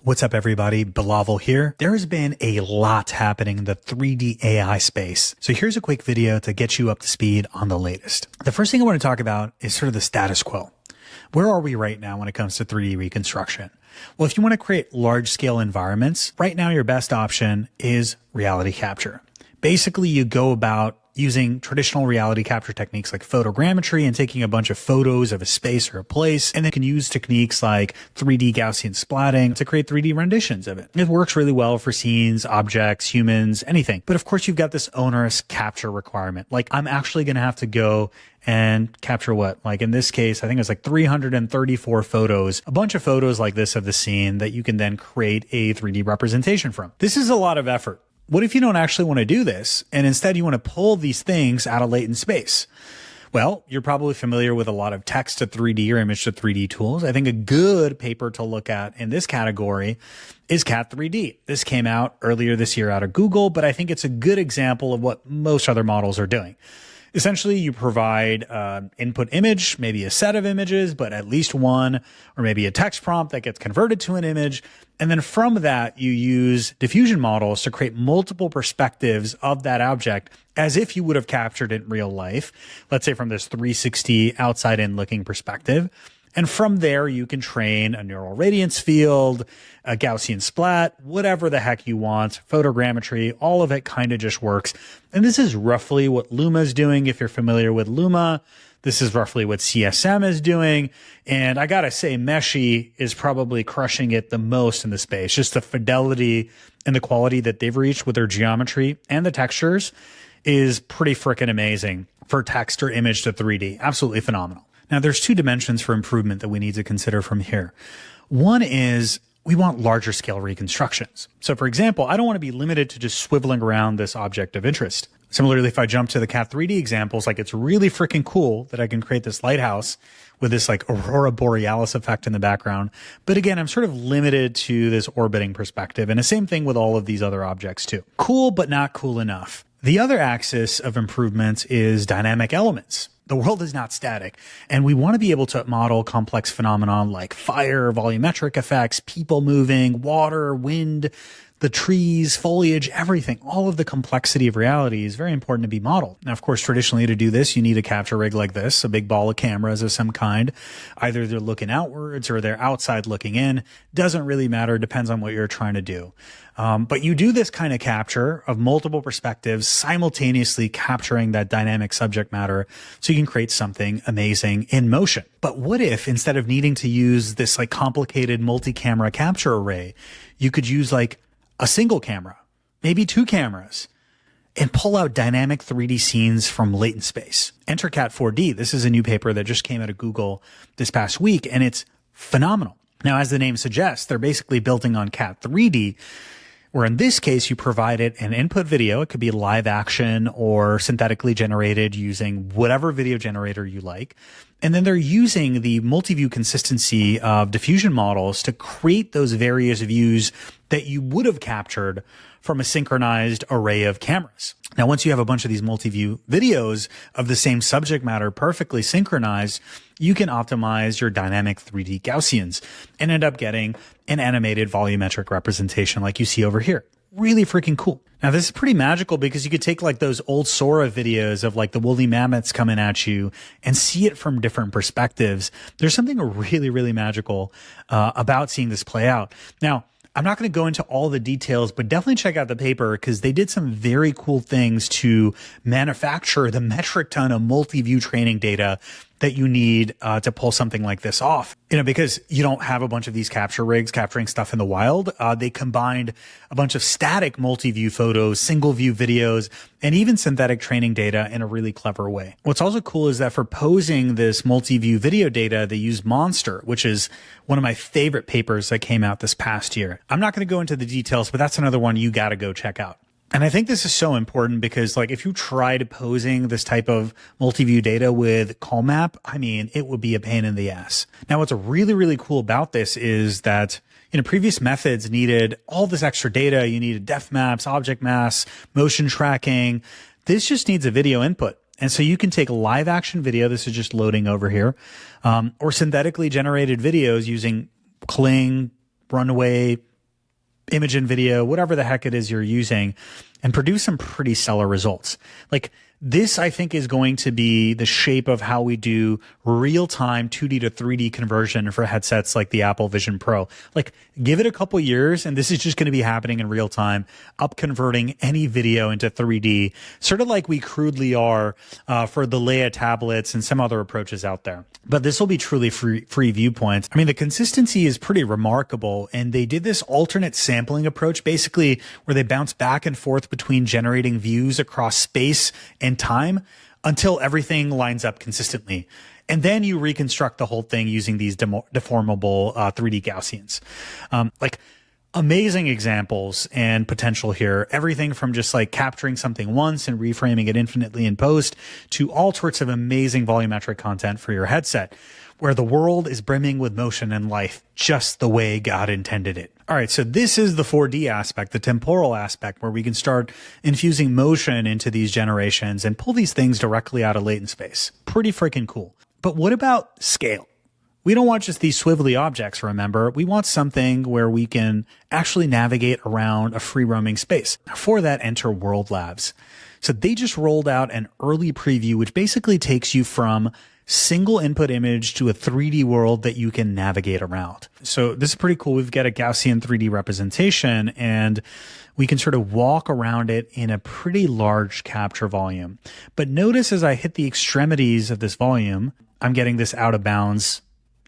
What's up, everybody? Bilal here. There has been a lot happening in the 3D AI space. So here's a quick video to get you up to speed on the latest. The first thing I want to talk about is sort of the status quo. Where are we right now when it comes to 3D reconstruction? Well, if you want to create large-scale environments, right now your best option is reality capture. Basically, you go about using traditional reality capture techniques like photogrammetry and taking a bunch of photos of a space or a place, and then can use techniques like 3D Gaussian splatting to create 3D renditions of it. It works really well for scenes, objects, humans, anything. But of course, you've got this onerous capture requirement. Like, I'm actually going to have to go and capture what? Like in this case, I think it's like 334 photos, a bunch of photos like this of the scene that you can then create a 3D representation from. This is a lot of effort. What if you don't actually want to do this, and instead you want to pull these things out of latent space? Well, you're probably familiar with a lot of text to 3D or image to 3D tools. I think a good paper to look at in this category is Cat3D. This came out earlier this year out of Google, but I think it's a good example of what most other models are doing. Essentially, you provide input image, maybe a set of images, but at least one, or maybe a text prompt that gets converted to an image. And then from that, you use diffusion models to create multiple perspectives of that object as if you would have captured it in real life. Let's say from this 360 outside in looking perspective. And from there, you can train a neural radiance field, a Gaussian splat, whatever the heck you want, photogrammetry, all of it kind of just works. And this is roughly what Luma is doing. If you're familiar with Luma, this is roughly what CSM is doing. And I got to say, Meshi is probably crushing it the most in the space. Just the fidelity and the quality that they've reached with their geometry and the textures is pretty freaking amazing for text or image to 3D. Absolutely phenomenal. Now, there's two dimensions for improvement that we need to consider from here. One is we want larger scale reconstructions. So for example, I don't want to be limited to just swiveling around this object of interest. Similarly, if I jump to the Cat3D examples, like it's really freaking cool that I can create this lighthouse with this like aurora borealis effect in the background. But again, I'm sort of limited to this orbiting perspective. And the same thing with all of these other objects too. Cool, but not cool enough. The other axis of improvement is dynamic elements. The world is not static, and we want to be able to model complex phenomena like fire, volumetric effects, people moving, water, wind, the trees, foliage, everything. All of the complexity of reality is very important to be modeled. Now, of course, traditionally to do this, you need a capture rig like this, a big ball of cameras of some kind. Either they're looking outwards or they're outside looking in. Doesn't really matter. Depends on what you're trying to do. But you do this kind of capture of multiple perspectives, simultaneously capturing that dynamic subject matter so you can create something amazing in motion. But what if instead of needing to use this like complicated multi-camera capture array, you could use like a single camera, maybe two cameras, and pull out dynamic 3D scenes from latent space? Enter Cat4D. This is a new paper that just came out of Google this past week, and it's phenomenal. Now, as the name suggests, they're basically building on Cat3D, where in this case, you provided an input video. It could be live action or synthetically generated using whatever video generator you like. And then they're using the multi-view consistency of diffusion models to create those various views that you would have captured from a synchronized array of cameras. Now, once you have a bunch of these multi-view videos of the same subject matter perfectly synchronized, you can optimize your dynamic 3D Gaussians and end up getting an animated volumetric representation like you see over here. Really freaking cool. Now, this is pretty magical because you could take like those old Sora videos of like the woolly mammoths coming at you and see it from different perspectives. There's something really, really magical about seeing this play out. Now, I'm not going to go into all the details, but definitely check out the paper because they did some very cool things to manufacture the metric ton of multi-view training data that you need to pull something like this off. You know, because you don't have a bunch of these capture rigs capturing stuff in the wild. They combined a bunch of static multi-view photos, single view videos, and even synthetic training data in a really clever way. What's also cool is that for posing this multi-view video data, they use Monster, which is one of my favorite papers that came out this past year. I'm not going to go into the details, but that's another one you got to go check out. And I think this is so important because like if you tried posing this type of multi-view data with CalMap, I mean, it would be a pain in the ass. Now, what's really, really cool about this is that, you know, previous methods needed all this extra data. You needed depth maps, object maps, motion tracking. This just needs a video input. And so you can take live action video. This is just loading over here, or synthetically generated videos using Kling, Runway, image and video, whatever the heck it is you're using, and produce some pretty stellar results. Like, this, I think, is going to be the shape of how we do real-time 2D to 3D conversion for headsets like the Apple Vision Pro. Like, give it a couple years, and this is just going to be happening in real time, up converting any video into 3D, sort of like we crudely are for the Leia tablets and some other approaches out there. But this will be truly free viewpoints. I mean, the consistency is pretty remarkable, and they did this alternate sampling approach, basically where they bounce back and forth between generating views across space and time until everything lines up consistently. And then you reconstruct the whole thing using these deformable 3D Gaussians. Like, amazing examples and potential here. Everything from just like capturing something once and reframing it infinitely in post to all sorts of amazing volumetric content for your headset, where the world is brimming with motion and life just the way God intended it. All right, so this is the 4D aspect, the temporal aspect, where we can start infusing motion into these generations and pull these things directly out of latent space. Pretty freaking cool. But what about scale? We don't want just these swivelly objects, remember. We want something where we can actually navigate around a free roaming space. For that, enter World Labs. So they just rolled out an early preview, which basically takes you from single input image to a 3D world that you can navigate around. So this is pretty cool. We've got a Gaussian 3D representation, and we can sort of walk around it in a pretty large capture volume. But notice as I hit the extremities of this volume, I'm getting this out of bounds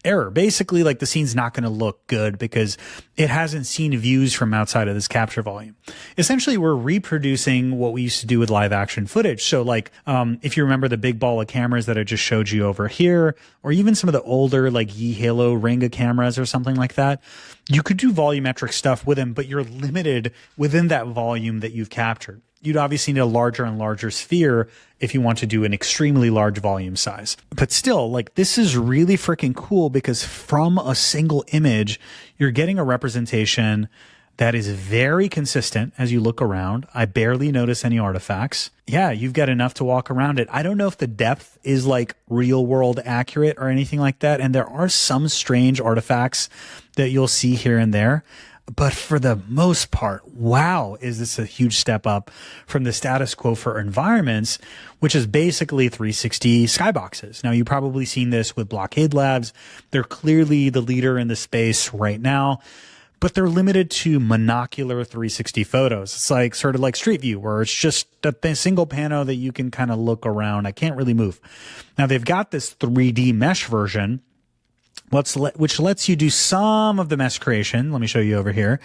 error. Basically, like, the scene's not going to look good because it hasn't seen views from outside of this capture volume. Essentially, we're reproducing what we used to do with live action footage. So like, if you remember the big ball of cameras that I just showed you over here, or even some of the older like Yi Halo Ringa cameras or something like that, you could do volumetric stuff with them, but you're limited within that volume that you've captured. You'd obviously need a larger and larger sphere if you want to do an extremely large volume size. But still, like, this is really freaking cool because from a single image, you're getting a representation that is very consistent as you look around. I barely notice any artifacts. Yeah, you've got enough to walk around it. I don't know if the depth is like real world accurate or anything like that. And there are some strange artifacts that you'll see here and there. But for the most part, wow, is this a huge step up from the status quo for environments, which is basically 360 skyboxes. Now, you've probably seen this with Blockade Labs. They're clearly the leader in the space right now, but they're limited to monocular 360 photos. It's like sort of like Street View, where it's just a single pano that you can kind of look around. I can't really move. Now, they've got this 3D mesh version, which lets you do some of the mesh creation. Let me show you over here.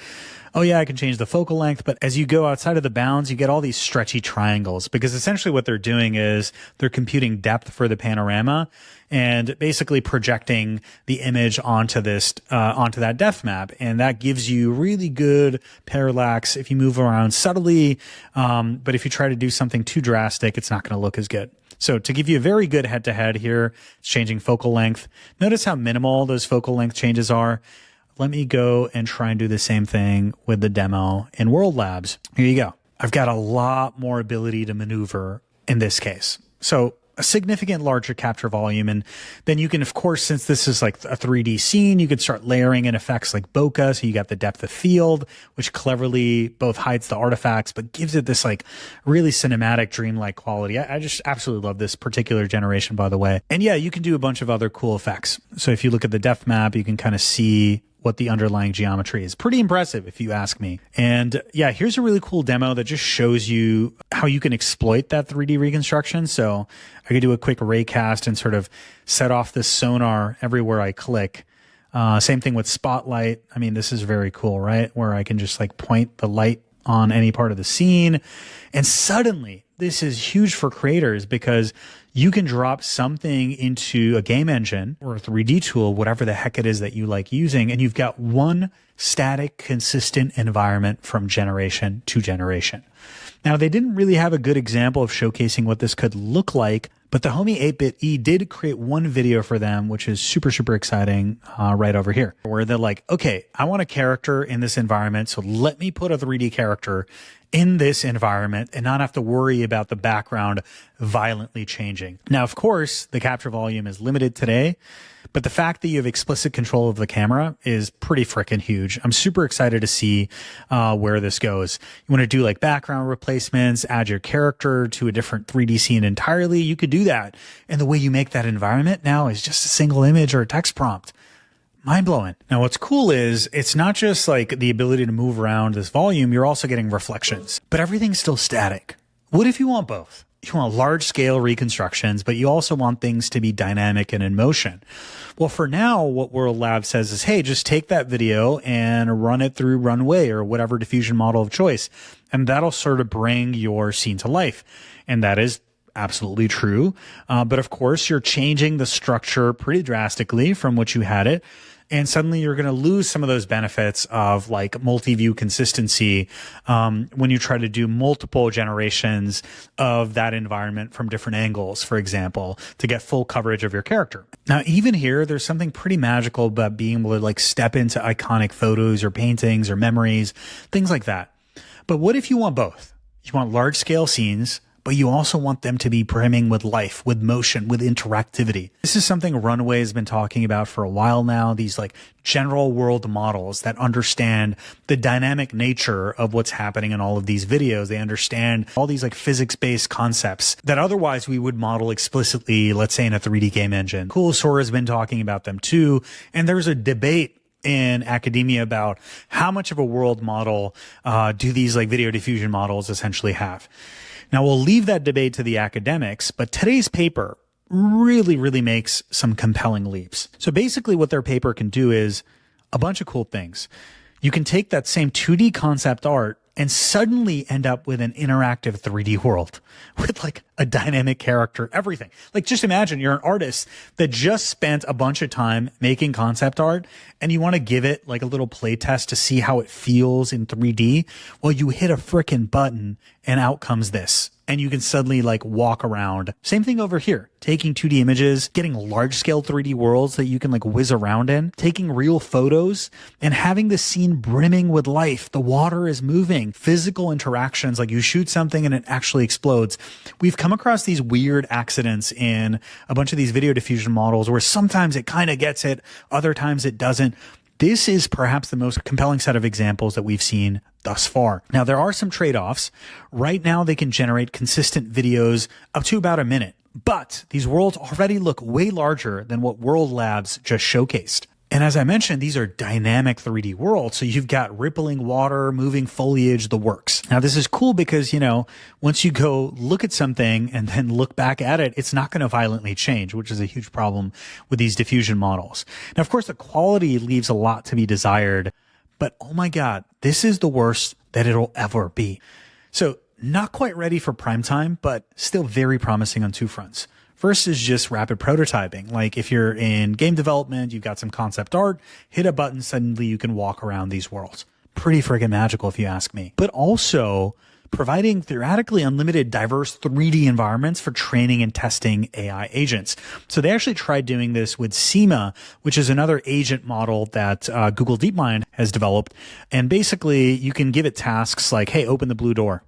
Oh yeah, I can change the focal length, but as you go outside of the bounds, you get all these stretchy triangles, because essentially what they're doing is they're computing depth for the panorama and basically projecting the image onto this, onto that depth map. And that gives you really good parallax if you move around subtly. But if you try to do something too drastic, it's not going to look as good. So to give you a very good head-to-head here, it's changing focal length. Notice how minimal those focal length changes are. Let me go and try and do the same thing with the demo in World Labs. Here you go. I've got a lot more ability to maneuver in this case. So a significant larger capture volume. And then you can, of course, since this is like a 3D scene, you can start layering in effects like bokeh. So you got the depth of field, which cleverly both hides the artifacts, but gives it this like really cinematic, dreamlike quality. I just absolutely love this particular generation, by the way. And yeah, you can do a bunch of other cool effects. So if you look at the depth map, you can kind of see what the underlying geometry is. Pretty impressive, if you ask me. And yeah, here's a really cool demo that just shows you how you can exploit that 3D reconstruction. So I could do a quick raycast and sort of set off this sonar everywhere I click. Same thing with Spotlight. I mean, this is very cool, right? Where I can just like point the light on any part of the scene. And suddenly, this is huge for creators because you can drop something into a game engine or a 3D tool, whatever the heck it is that you like using, and you've got one static, consistent environment from generation to generation. Now, they didn't really have a good example of showcasing what this could look like, but the homie 8BitE did create one video for them, which is super, super exciting, right over here, where they're like, okay, I want a character in this environment, so let me put a 3D character in this environment and not have to worry about the background violently changing. Now, of course, the capture volume is limited today, but the fact that you have explicit control of the camera is pretty freaking huge. I'm super excited to see where this goes. You want to do like background replacements, add your character to a different 3D scene entirely. You could do that. And the way you make that environment now is just a single image or a text prompt. Mind blowing. Now, what's cool is it's not just like the ability to move around this volume. You're also getting reflections, but everything's still static. What if you want both? You want large scale reconstructions, but you also want things to be dynamic and in motion. Well, for now, what World Lab says is, hey, just take that video and run it through Runway or whatever diffusion model of choice, and that'll sort of bring your scene to life. And that is absolutely true. But of course, you're changing the structure pretty drastically from what you had it. And suddenly you're going to lose some of those benefits of like multi-view consistency when you try to do multiple generations of that environment from different angles, for example, to get full coverage of your character. Now, even here, there's something pretty magical about being able to like step into iconic photos or paintings or memories, things like that. But what if you want both? You want large scale scenes, but you also want them to be brimming with life, with motion, with interactivity. This is something Runway has been talking about for a while now. These like general world models that understand the dynamic nature of what's happening in all of these videos. They understand all these like physics-based concepts that otherwise we would model explicitly, let's say in a 3D game engine. Cool Sora has been talking about them too. And there's a debate in academia about how much of a world model do these like video diffusion models essentially have. Now, we'll leave that debate to the academics, but today's paper really makes some compelling leaps. So basically what their paper can do is a bunch of cool things. You can take that same 2D concept art and suddenly end up with an interactive 3D world with like a dynamic character, everything. Like just imagine you're an artist that just spent a bunch of time making concept art and you want to give it like a little play test to see how it feels in 3D. Well, you hit a frickin' button and out comes this. And you can suddenly like walk around. Same thing over here, taking 2D images, getting large scale 3D worlds that you can like whiz around in, taking real photos and having the scene brimming with life. The water is moving, physical interactions, like you shoot something and it actually explodes. We've come across these weird accidents in a bunch of these video diffusion models where sometimes it kind of gets it, other times it doesn't. This is perhaps the most compelling set of examples that we've seen thus far. Now, there are some trade-offs. Right now, they can generate consistent videos up to about a minute, but these worlds already look way larger than what World Labs just showcased. And as I mentioned, these are dynamic 3D worlds. So you've got rippling water, moving foliage, the works. Now, this is cool because, you know, once you go look at something and then look back at it, it's not going to violently change, which is a huge problem with these diffusion models. Now, of course, the quality leaves a lot to be desired, but oh my God, this is the worst that it'll ever be. So not quite ready for prime time, but still very promising on two fronts. First is just rapid prototyping. Like if you're in game development, you've got some concept art, hit a button, suddenly you can walk around these worlds. Pretty friggin' magical if you ask me. But also providing theoretically unlimited diverse 3D environments for training and testing AI agents. So they actually tried doing this with SEMA, which is another agent model that Google DeepMind has developed. And basically you can give it tasks like, hey, open the blue door.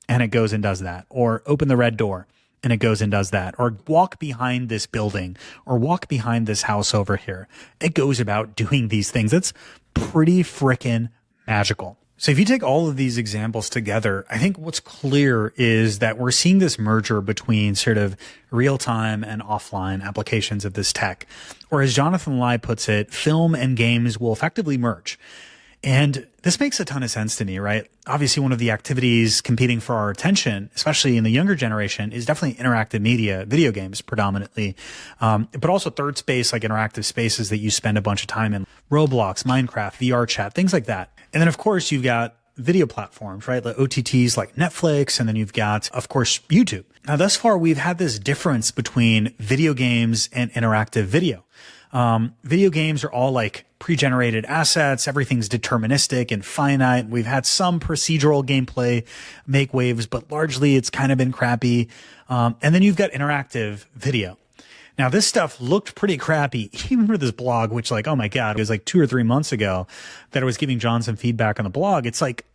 And it goes and does that. Or open the red door. And it goes and does that, or walk behind this building, or walk behind this house over here. It goes about doing these things. It's pretty frickin' magical. So if you take all of these examples together, I think what's clear is that we're seeing this merger between sort of real-time and offline applications of this tech. Or as Jonathan Lai puts it, film and games will effectively merge. And this makes a ton of sense to me, right? Obviously, one of the activities competing for our attention, especially in the younger generation, is definitely interactive media, video games predominantly, but also third space, like interactive spaces that you spend a bunch of time in, Roblox, Minecraft, VR chat, things like that. And then, of course, you've got video platforms, right? Like OTTs like Netflix, and then you've got, of course, YouTube. Now, thus far, we've had this difference between video games and interactive video. Video games are all like pre-generated assets. Everything's deterministic and finite. We've had some procedural gameplay make waves, but largely it's kind of been crappy. And then you've got interactive video. Now, this stuff looked pretty crappy, even for this blog, which like, oh my God, it was like 2 or 3 months ago that I was giving John some feedback on the blog. It's like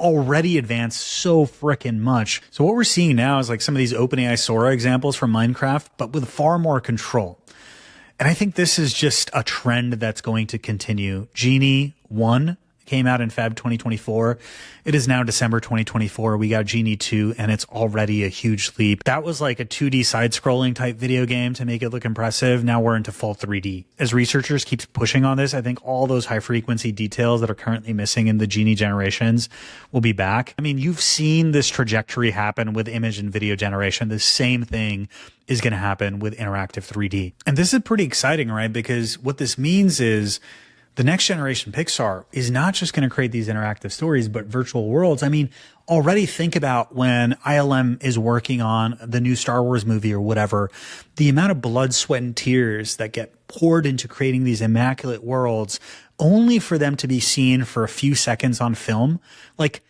already advanced so frickin' much. So what we're seeing now is like some of these OpenAI Sora examples from Minecraft, but with far more control. And I think this is just a trend that's going to continue. Genie 1 came out in Feb 2024. It is now December 2024. We got Genie 2 and it's already a huge leap. That was like a 2D side-scrolling type video game to make it look impressive. Now we're into full 3D. As researchers keep pushing on this, I think all those high frequency details that are currently missing in the Genie generations will be back. I mean, you've seen this trajectory happen with image and video generation. The same thing is going to happen with interactive 3D. And this is pretty exciting, right? Because what this means is the next generation Pixar is not just going to create these interactive stories, but virtual worlds. I mean, already think about when ILM is working on the new Star Wars movie or whatever, the amount of blood, sweat, and tears that get poured into creating these immaculate worlds only for them to be seen for a few seconds on film. Like,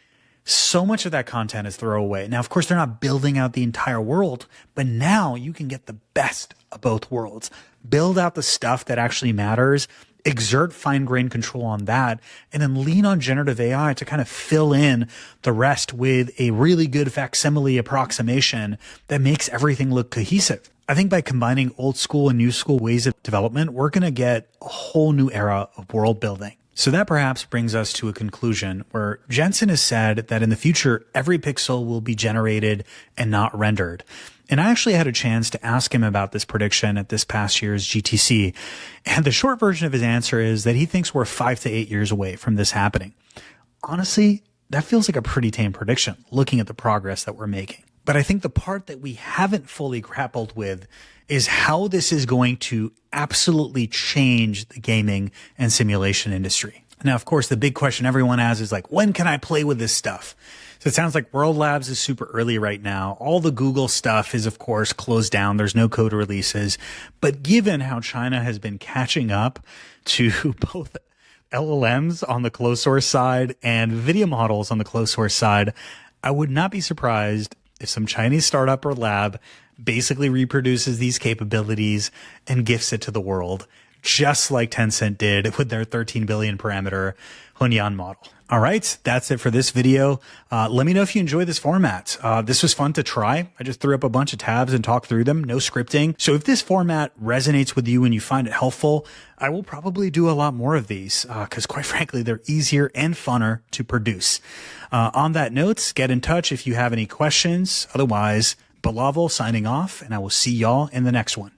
so much of that content is throwaway. Now, of course, they're not building out the entire world, but now you can get the best of both worlds. Build out the stuff that actually matters, exert fine-grained control on that, and then lean on generative AI to kind of fill in the rest with a really good facsimile approximation that makes everything look cohesive. I think by combining old school and new school ways of development, we're going to get a whole new era of world building. So that perhaps brings us to a conclusion where Jensen has said that in the future, every pixel will be generated and not rendered. And I actually had a chance to ask him about this prediction at this past year's GTC. And the short version of his answer is that he thinks we're 5 to 8 years away from this happening. Honestly, that feels like a pretty tame prediction, looking at the progress that we're making. But I think the part that we haven't fully grappled with is how this is going to absolutely change the gaming and simulation industry. Now, of course, the big question everyone has is like, when can I play with this stuff? So it sounds like World Labs is super early right now. All the Google stuff is, of course, closed down. There's no code releases. But given how China has been catching up to both LLMs on the closed source side and video models on the closed source side, I would not be surprised if some Chinese startup or lab basically reproduces these capabilities and gifts it to the world, just like Tencent did with their 13 billion parameter Hunyan model. All right, that's it for this video. Let me know if you enjoy this format. This was fun to try. I just threw up a bunch of tabs and talked through them, no scripting. So if this format resonates with you and you find it helpful, I will probably do a lot more of these because quite frankly, they're easier and funner to produce. On that note, get in touch if you have any questions. Otherwise, Bilawal signing off, and I will see y'all in the next one.